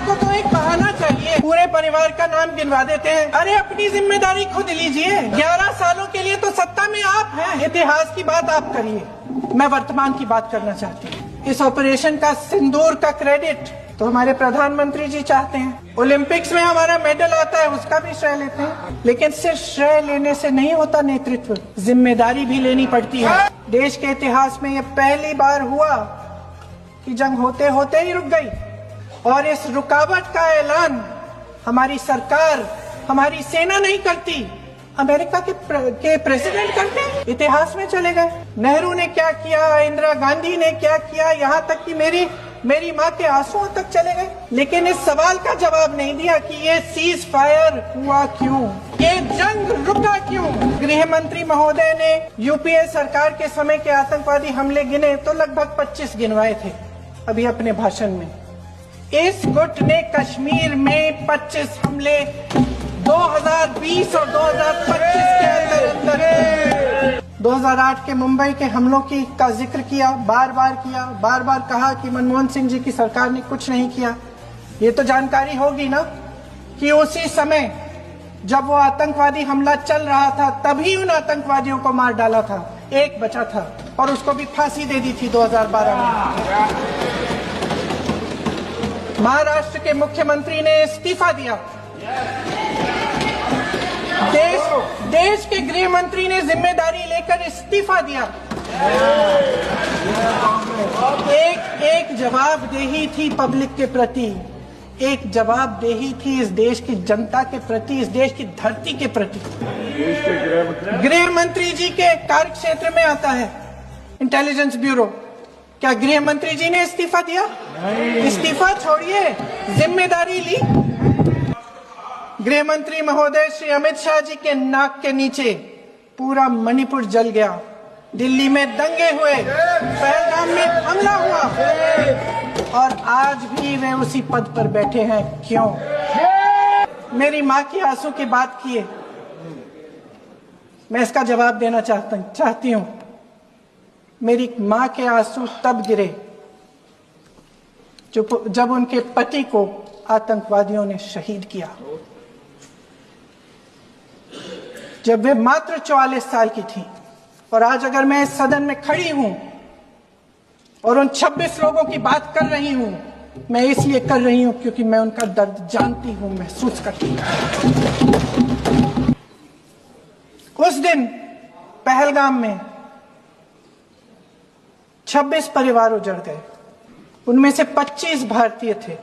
आपको तो एक बहाना चाहिए, पूरे परिवार का नाम गिनवा देते हैं। अरे अपनी जिम्मेदारी खुद लीजिए। 11 सालों के लिए तो सत्ता में आप हैं। इतिहास की बात आप करिए, मैं वर्तमान की बात करना चाहती हूँ। इस ऑपरेशन का सिंदूर का क्रेडिट तो हमारे प्रधानमंत्री जी चाहते हैं। ओलंपिक्स में हमारा मेडल आता है, उसका भी श्रेय लेते हैं। लेकिन सिर्फ श्रेय लेने से नहीं होता नेतृत्व, जिम्मेदारी भी लेनी पड़ती है। देश के इतिहास में यह पहली बार हुआ कि जंग होते होते ही रुक गई, और इस रुकावट का ऐलान हमारी सरकार, हमारी सेना नहीं करती, अमेरिका के प्रेसिडेंट करते हैं। इतिहास में चले गए। नेहरू ने क्या किया, इंदिरा गांधी ने क्या किया, यहाँ तक कि मेरी माँ के आंसुओं तक चले गए। लेकिन इस सवाल का जवाब नहीं दिया कि ये सीज फायर हुआ क्यों, ये जंग रुका क्यों। गृह मंत्री महोदय ने यूपीए सरकार के समय के आतंकवादी हमले गिने तो लगभग 25 गिनवाए थे अभी अपने भाषण में। इस गुट ने कश्मीर में 25 हमले 2020 और 2025 के अंदर 2008 के मुंबई के हमलों का जिक्र किया, बार बार कहा कि मनमोहन सिंह जी की सरकार ने कुछ नहीं किया। ये तो जानकारी होगी ना कि उसी समय जब वो आतंकवादी हमला चल रहा था तभी उन आतंकवादियों को मार डाला था, एक बचा था और उसको भी फांसी दे दी थी 2012 में। महाराष्ट्र के मुख्यमंत्री ने इस्तीफा दिया। देश के गृह मंत्री ने जिम्मेदारी लेकर इस्तीफा दिया। एक जवाबदेही थी पब्लिक के प्रति, एक जवाबदेही थी इस देश की जनता के प्रति, इस देश की धरती के प्रति। गृह मंत्री जी के कार्य क्षेत्र में आता है इंटेलिजेंस ब्यूरो। क्या गृह मंत्री जी ने इस्तीफा दिया? इस्तीफा छोड़िए, जिम्मेदारी ली। गृह मंत्री महोदय श्री अमित शाह जी के नाक के नीचे पूरा मणिपुर जल गया, दिल्ली में दंगे हुए, पहलगाम में हमला हुआ, और आज भी वे उसी पद पर बैठे हैं। क्यों? मेरी माँ की आंसू की बात किए, मैं इसका जवाब देना चाहती हूँ। मेरी माँ के आंसू तब गिरे जब उनके पति को आतंकवादियों ने शहीद किया, जब वे मात्र 44 साल की थी। और आज अगर मैं इस सदन में खड़ी हूं और उन 26 लोगों की बात कर रही हूं, मैं इसलिए कर रही हूं क्योंकि मैं उनका दर्द जानती हूं, महसूस करती हूं। उस दिन पहलगाम में 26 परिवार उजड़ गए, उनमें से 25 भारतीय थे।